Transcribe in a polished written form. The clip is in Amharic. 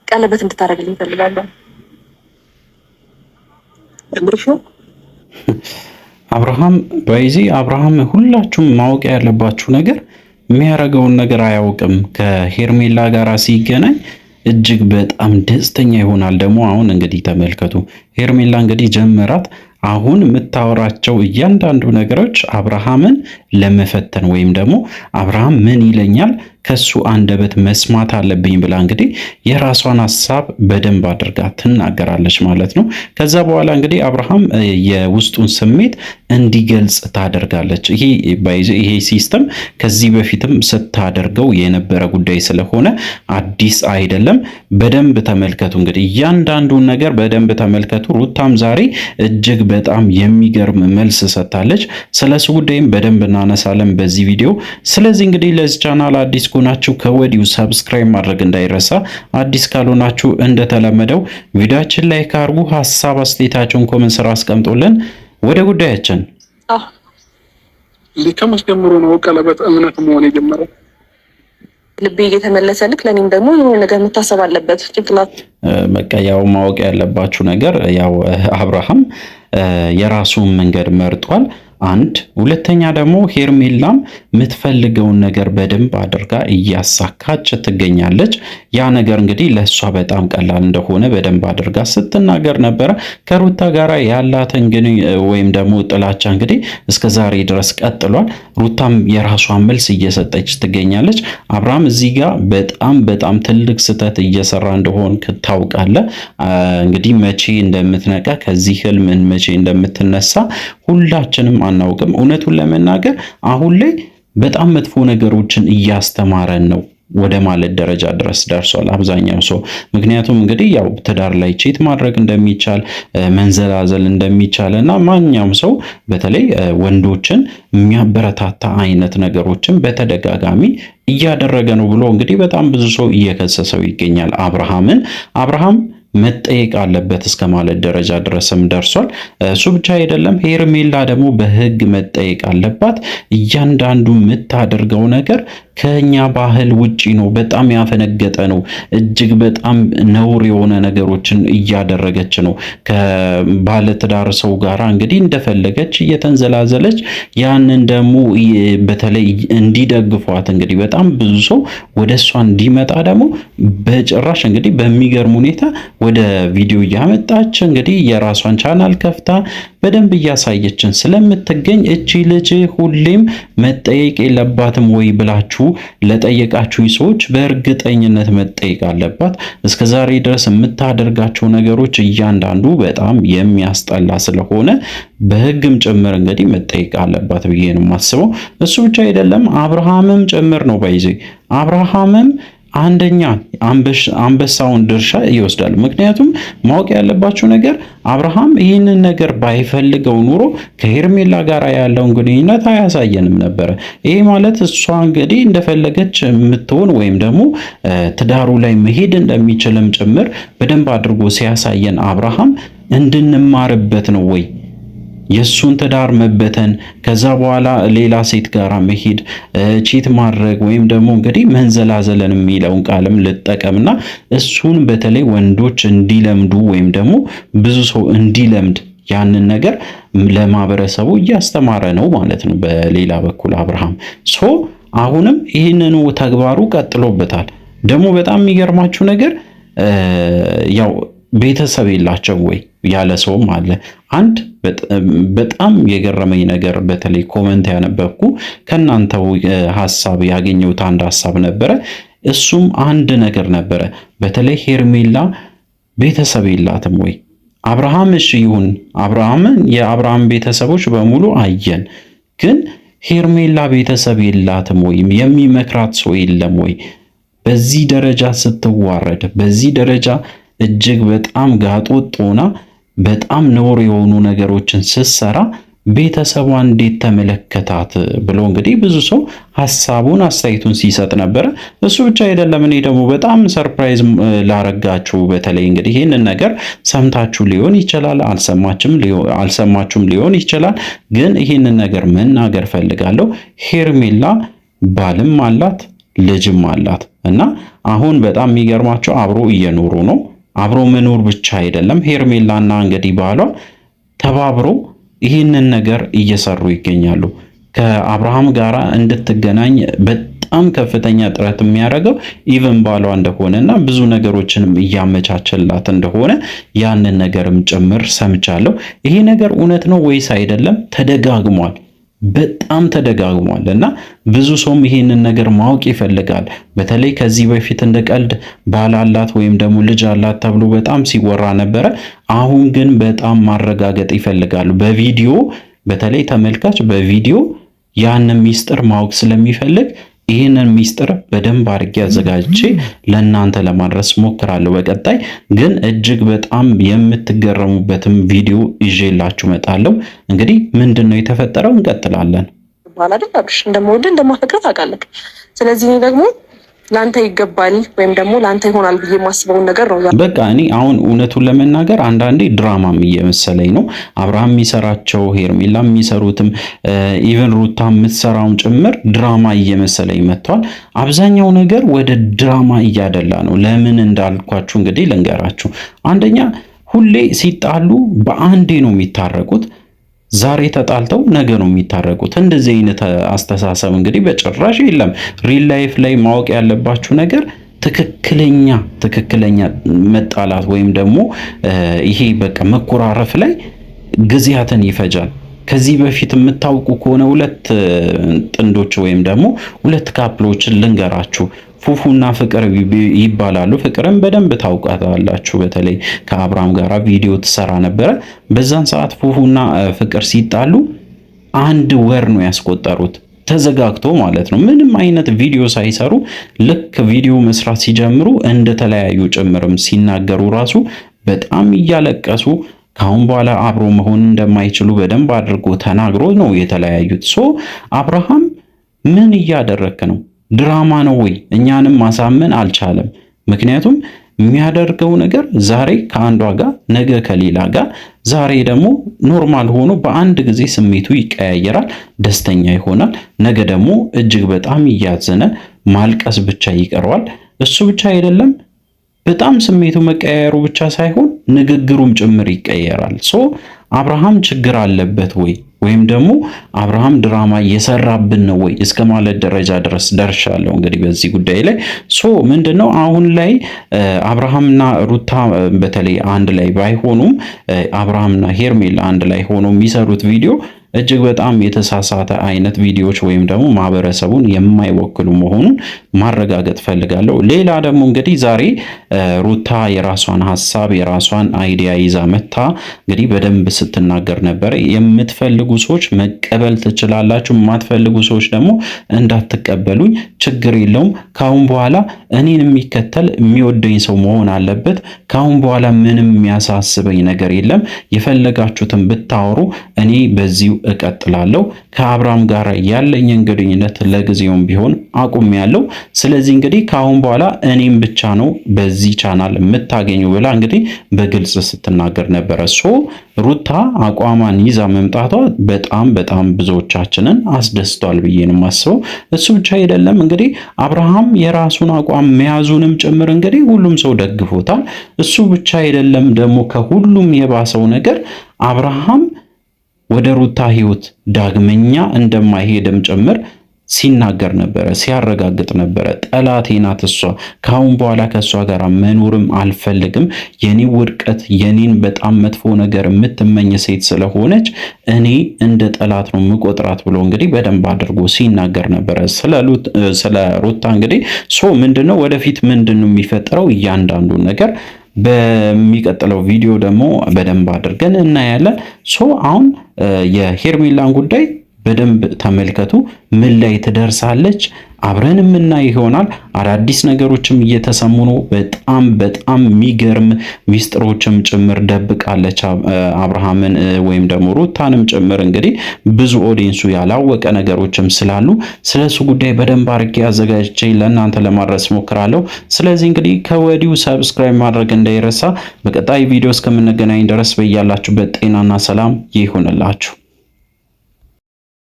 ቀለበት እንድታደርግልኝ እፈልጋለሁ። አብርሃም አብርሃም ሁላችሁም ማወቅ ያለባችሁ ነገር የሚያደርገውን ነገር አያውቅም። ከሄርሜላ ጋር ሲገናኝ እጅግ በጣም ደስተኛ ይሆናል። ደግሞ አሁን እንግዲህ ተመልከቱ፣ ሄርሜላ እንግዲህ ጀመራት። አሁን የምታወራቸው እያንዳንዱ ነገሮች አብርሃምን ለመፈተን ወይም ደግሞ አብርሃም ምን ይለኛል ከሱ አንደበት መስማት አለብኝ ብላ እንግዲህ የራሷን ሐሳብ በደንብ አድርጋ ትናገራለች ማለት ነው። ከዛ በኋላ እንግዲህ አብርሃም የውስጡን ስሜት እንዲገልጽ ታደርጋለች። ይሄ ሲስተም ከዚህ በፊትም ስታደርገው የነበረ ጉዳይ ስለሆነ አዲስ አይደለም። በደንብ ተመልከቱ። እንግዲህ እያንዳንዱን ነገር በደንብ ተመልከቱ። ሩታም ዛሬ እጅግ በጣም የሚገርም መልስ ሰጥታለች። ስለሱ ጉዳይም በደንብ እናነሳለን በዚህ ቪዲዮ። ስለዚህ እንግዲህ ለዚህ ቻናል አዲስ ናችሁ ከወዲሁ ሰብስክራይብ ማድረግ እንዳይረሳ። አዲስ ካልሆናችሁ እንደተለመደው ቪዲዮአችን ላይ ካርጉ ሐሳብ አስተያየታችሁን ኮሜንት ስራ አስቀምጡልን። ወደ ጉዳያችን ከመስጀምሩ ነው ቀለበት እምነት መሆን የጀመረው። ልቤ እየተመለሰልክ ለኔም ደግሞ የሆነ ነገር መታሰብ አለበት። ጭንቅላት በቃ ያው ማወቅ ያለባችሁ ነገር ያው አብርሃም የራሱን መንገድ መርጧል። አንድ ሁለተኛ ደግሞ ሄርሜላም የምትፈልገውን ነገር በደንብ አድርጋ እያሳካች ትገኛለች። ያ ነገር እንግዲህ ለእሷ በጣም ቀላል እንደሆነ በደንብ አድርጋ ስትናገር ነበረ። ከሩታ ጋር ያላትን ግን ወይም ደግሞ ጥላቻ እንግዲህ እስከ ዛሬ ድረስ ቀጥሏል። ሩታም የራሷን መልስ እየሰጠች ትገኛለች። አብርሃም እዚህ ጋር በጣም ትልቅ ስህተት እየሰራ እንደሆን ታውቃለህ። እንግዲህ መቼ እንደምትነቃ ከዚህ ህልም መቼ እንደምትነሳ ሁላችንም አናውቅም። እውነቱን ለመናገር አሁን ላይ በጣም መጥፎ ነገሮችን እያስተማረን ነው ወደ ማለት ደረጃ ድረስ ደርሷል አብዛኛው ሰው። ምክንያቱም እንግዲህ ያው ትዳር ላይ ቺት ማድረግ እንደሚቻል መንዘላዘል እንደሚቻል እና ማንኛውም ሰው በተለይ ወንዶችን የሚያበረታታ አይነት ነገሮችን በተደጋጋሚ እያደረገ ነው ብሎ እንግዲህ በጣም ብዙ ሰው እየከሰሰው ይገኛል አብርሃም መጠየቅ አለበት እስከ ማለት ደረጃ ድረስም ደርሷል። እሱ ብቻ አይደለም፣ ሄርሜላ ደግሞ በህግ መጠየቅ አለባት። እያንዳንዱ የምታደርገው ነገር ከኛ ባህል ውጪ ነው። በጣም ያፈነገጠ ነው። እጅግ በጣም ነውር የሆነ ነገሮችን እያደረገች ነው። ከባለትዳር ሰው ጋር እንግዲህ እንደፈለገች እየተንዘላዘለች ያንን ደግሞ በተለይ እንዲደግፏት እንግዲህ በጣም ብዙ ሰው ወደ እሷ እንዲመጣ ደግሞ በጭራሽ እንግዲህ በሚገርም ሁኔታ ወደ ቪዲዮ እያመጣች እንግዲህ የራሷን ቻናል ከፍታ በደንብ እያሳየችን ስለምትገኝ እቺ ልጅ ሁሌም መጠየቅ የለባትም ወይ ብላችሁ ለጠየቃችሁ ሰዎች በእርግጠኝነት መጠየቅ አለባት። እስከዛሬ ድረስ የምታደርጋቸው ነገሮች እያንዳንዱ በጣም የሚያስጠላ ስለሆነ በህግም ጭምር እንግዲህ መጠየቅ አለባት ብዬ ነው የማስበው። እሱ ብቻ አይደለም አብርሃምም ጭምር ነው አብርሃምም አንደኛ አንበሳውን ድርሻ ይወስዳል። ምክንያቱም ማወቅ ያለባችሁ ነገር አብርሃም ይህንን ነገር ባይፈልገው ኑሮ ከሄርሜላ ጋር ያለውን ግንኙነት አያሳየንም ነበረ። ይሄ ማለት እሷ እንግዲህ እንደፈለገች የምትሆን ወይም ደግሞ ትዳሩ ላይ መሄድ እንደሚችልም ጭምር በደንብ አድርጎ ሲያሳየን አብርሃም እንድንማርበት ነው ወይ የሱን ትዳር መበተን ከዛ በኋላ ሌላ ሴት ጋር መሄድ ቺት ማድረግ ወይም ደግሞ እንግዲህ መንዘላዘለን የሚለውን ቃልም ልጠቀምና እሱን በተለይ ወንዶች እንዲለምዱ ወይም ደግሞ ብዙ ሰው እንዲለምድ ያንን ነገር ለማህበረሰቡ እያስተማረ ነው ማለት ነው። በሌላ በኩል አብርሃም አሁንም ይህንኑ ተግባሩ ቀጥሎበታል። ደግሞ በጣም የሚገርማችሁ ነገር ያው ቤተሰብ የላቸው ወይ ያለ ሰውም አለ። አንድ በጣም የገረመኝ ነገር በተለይ ኮመንት ያነበብኩ ከናንተው ሐሳብ ያገኘሁት አንድ ሐሳብ ነበረ። እሱም አንድ ነገር ነበረ። በተለይ ሄርሜላ ቤተሰብ የላትም ወይ? አብርሃም እሺ ይሁን፣ የአብርሃም ቤተሰቦች በሙሉ አየን፣ ግን ሄርሜላ ቤተሰብ የላትም ወይ? የሚመክራት ሰው የለም ወይ? በዚህ ደረጃ ስትዋረድ፣ በዚህ ደረጃ እጅግ በጣም ጋጦጥ ሆና በጣም ነውር የሆኑ ነገሮችን ስትሰራ ቤተሰቧ እንዴት ተመለከታት ብሎ እንግዲህ ብዙ ሰው ሐሳቡን አስተያየቱን ሲሰጥ ነበር። እሱ ብቻ አይደለም፣ እኔ ደግሞ በጣም ሰርፕራይዝ ላረጋችሁ በተለይ እንግዲህ ይህንን ነገር ሰምታችሁ ሊሆን ይችላል፣ አልሰማችሁም ሊሆን ይችላል። ግን ይህንን ነገር መናገር ፈልጋለሁ። ሄርሜላ ባልም አላት ልጅም አላት። እና አሁን በጣም የሚገርማቸው አብሮ እየኖሩ ነው። አብሮ መኖር ብቻ አይደለም፣ ሄርሜላና እንግዲህ ባሏ ተባብሮ ይህንን ነገር እየሰሩ ይገኛሉ። ከአብርሃም ጋራ እንድትገናኝ በጣም ከፍተኛ ጥረት የሚያደርገው ኢቨን ባሏ እንደሆነና ብዙ ነገሮችንም እያመቻቸላት እንደሆነ ያንን ነገርም ጭምር ሰምቻለሁ። ይሄ ነገር እውነት ነው ወይስ አይደለም? ተደጋግሟል፣ በጣም ተደጋግሟል እና ብዙ ሰውም ይሄንን ነገር ማወቅ ይፈልጋል። በተለይ ከዚህ በፊት እንደ ቀልድ ባል አላት ወይም ደግሞ ልጅ አላት ተብሎ በጣም ሲወራ ነበረ። አሁን ግን በጣም ማረጋገጥ ይፈልጋሉ። በቪዲዮ በተለይ ተመልካች በቪዲዮ ያንን ሚስጥር ማወቅ ስለሚፈልግ ይህንን ሚስጥር በደንብ አድርጌ አዘጋጅቼ ለእናንተ ለማድረስ ሞክራለሁ። በቀጣይ ግን እጅግ በጣም የምትገረሙበትም ቪዲዮ ይዤላችሁ መጣለሁ። እንግዲህ ምንድነው የተፈጠረው? እንቀጥላለን። ባላደም አብሽ እንደምወድ እንደማፈቅር ታውቃለህ። ስለዚህ ደግሞ ላንተ ይገባል ወይም ደግሞ ላንተ ይሆናል ብዬ የማስበውን ነገር ነው። በቃ እኔ አሁን እውነቱን ለመናገር አንዳንዴ ድራማም እየመሰለኝ ነው። አብርሃም የሚሰራቸው ሄርሜላ የሚሰሩትም ኢቨን ሩታ የምትሰራውን ጭምር ድራማ እየመሰለኝ መጥቷል። አብዛኛው ነገር ወደ ድራማ እያደላ ነው። ለምን እንዳልኳችሁ እንግዲህ ልንገራችሁ። አንደኛ ሁሌ ሲጣሉ በአንዴ ነው የሚታረቁት። ዛሬ ተጣልተው ነገ ነው የሚታረቁት። እንደዚህ አይነት አስተሳሰብ እንግዲህ በጭራሽ የለም። ሪል ላይፍ ላይ ማወቅ ያለባችሁ ነገር ትክክለኛ መጣላት ወይም ደግሞ ይሄ በቃ መኮራረፍ ላይ ጊዜያትን ይፈጃል። ከዚህ በፊት የምታውቁ ከሆነ ሁለት ጥንዶች ወይም ደግሞ ሁለት ካፕሎችን ልንገራችሁ። ፉፉና ፍቅር ይባላሉ። ፍቅርን በደንብ ታውቃታላችሁ። በተለይ ከአብርሃም ጋር ቪዲዮ ትሰራ ነበረ። በዛን ሰዓት ፉፉና ፍቅር ሲጣሉ 1 ወር ነው ያስቆጠሩት፣ ተዘጋግቶ ማለት ነው። ምንም አይነት ቪዲዮ ሳይሰሩ ልክ ቪዲዮ መስራት ሲጀምሩ እንደተለያዩ ጭምርም ሲናገሩ ራሱ በጣም እያለቀሱ ካሁን በኋላ አብሮ መሆን እንደማይችሉ በደንብ አድርጎ ተናግሮ ነው የተለያዩት። አብርሃም ምን እያደረክ ነው? ድራማ ነው ወይ? እኛንም ማሳመን አልቻለም። ምክንያቱም የሚያደርገው ነገር ዛሬ ከአንዷ ጋር ነገ ከሌላ ጋር፣ ዛሬ ደግሞ ኖርማል ሆኖ በአንድ ጊዜ ስሜቱ ይቀያየራል፣ ደስተኛ ይሆናል። ነገ ደግሞ እጅግ በጣም እያዘነ ማልቀስ ብቻ ይቀረዋል። እሱ ብቻ አይደለም፣ በጣም ስሜቱ መቀያየሩ ብቻ ሳይሆን ንግግሩም ጭምር ይቀየራል። አብርሃም ችግር አለበት ወይ ወይም ደግሞ አብርሃም ድራማ እየሰራብን ነው ወይ እስከ ማለት ደረጃ ድረስ ደርሻለሁ። እንግዲህ በዚህ ጉዳይ ላይ ምንድነው አሁን ላይ አብርሃምና ሩታ በተለይ አንድ ላይ ባይሆኑም አብርሃምና ሄርሜላ አንድ ላይ ሆኖ የሚሰሩት ቪዲዮ እጅግ በጣም የተሳሳተ አይነት ቪዲዮዎች ወይም ደግሞ ማህበረሰቡን የማይወክሉ መሆኑን ማረጋገጥ ፈልጋለሁ። ሌላ ደግሞ እንግዲህ ዛሬ ሩታ የራሷን ሐሳብ የራሷን አይዲያ ይዛ መታ እንግዲህ በደንብ ስትናገር ነበር። የምትፈልጉ ሰዎች መቀበል ትችላላችሁ፣ የማትፈልጉ ሰዎች ደግሞ እንዳትቀበሉኝ ችግር የለውም። ካሁን በኋላ እኔን የሚከተል የሚወደኝ ሰው መሆን አለበት። ካሁን በኋላ ምንም የሚያሳስበኝ ነገር የለም። የፈለጋችሁትን ብታወሩ እኔ በዚሁ እቀጥላለሁ። ከአብርሃም ጋር ያለኝን ግንኙነት ለጊዜውም ቢሆን አቁሜያለሁ። ስለዚህ እንግዲህ ከአሁን በኋላ እኔም ብቻ ነው በዚህ ቻናል የምታገኙ ብላ እንግዲህ በግልጽ ስትናገር ነበረ። ሩታ አቋሟን ይዛ መምጣቷ በጣም ብዙዎቻችንን አስደስቷል ብዬ ነው የማስበው። እሱ ብቻ አይደለም እንግዲህ አብርሃም የራሱን አቋም መያዙንም ጭምር እንግዲህ ሁሉም ሰው ደግፎታል። እሱ ብቻ አይደለም ደግሞ ከሁሉም የባሰው ነገር አብርሃም ወደ ሩታ ህይወት ዳግመኛ እንደማይሄድም ጭምር ሲናገር ነበረ፣ ሲያረጋግጥ ነበረ። ጠላቴ ናት እሷ፣ ካሁን በኋላ ከእሷ ጋር መኖርም አልፈልግም፣ የኔ ውድቀት የኔን በጣም መጥፎ ነገር የምትመኝ ሴት ስለሆነች እኔ እንደ ጠላት ነው የምቆጥራት ብሎ እንግዲህ በደንብ አድርጎ ሲናገር ነበረ ስለ ሩታ። እንግዲህ ምንድነው ወደፊት ምንድነው የሚፈጠረው እያንዳንዱ ነገር በሚቀጥለው ቪዲዮ ደግሞ በደንብ አድርገን እናያለን። አሁን የሄርሜላን ጉዳይ በደንብ ተመልከቱ። ምን ላይ ትደርሳለች አብረን የምናይ ይሆናል። አዳዲስ ነገሮችም እየተሰሙ ነው። በጣም የሚገርም ሚስጥሮችም ጭምር ደብቃለች አብርሃምን ወይም ደግሞ ሩታንም ጭምር። እንግዲህ ብዙ ኦዲየንሱ ያላወቀ ነገሮችም ስላሉ ስለሱ ጉዳይ በደንብ አድርጌ አዘጋጅቼ ለእናንተ ለማድረስ ሞክራለሁ። ስለዚህ እንግዲህ ከወዲሁ ሰብስክራይብ ማድረግ እንዳይረሳ። በቀጣይ ቪዲዮ እስከምንገናኝ ድረስ በያላችሁበት ጤናና ሰላም ይሁንላችሁ።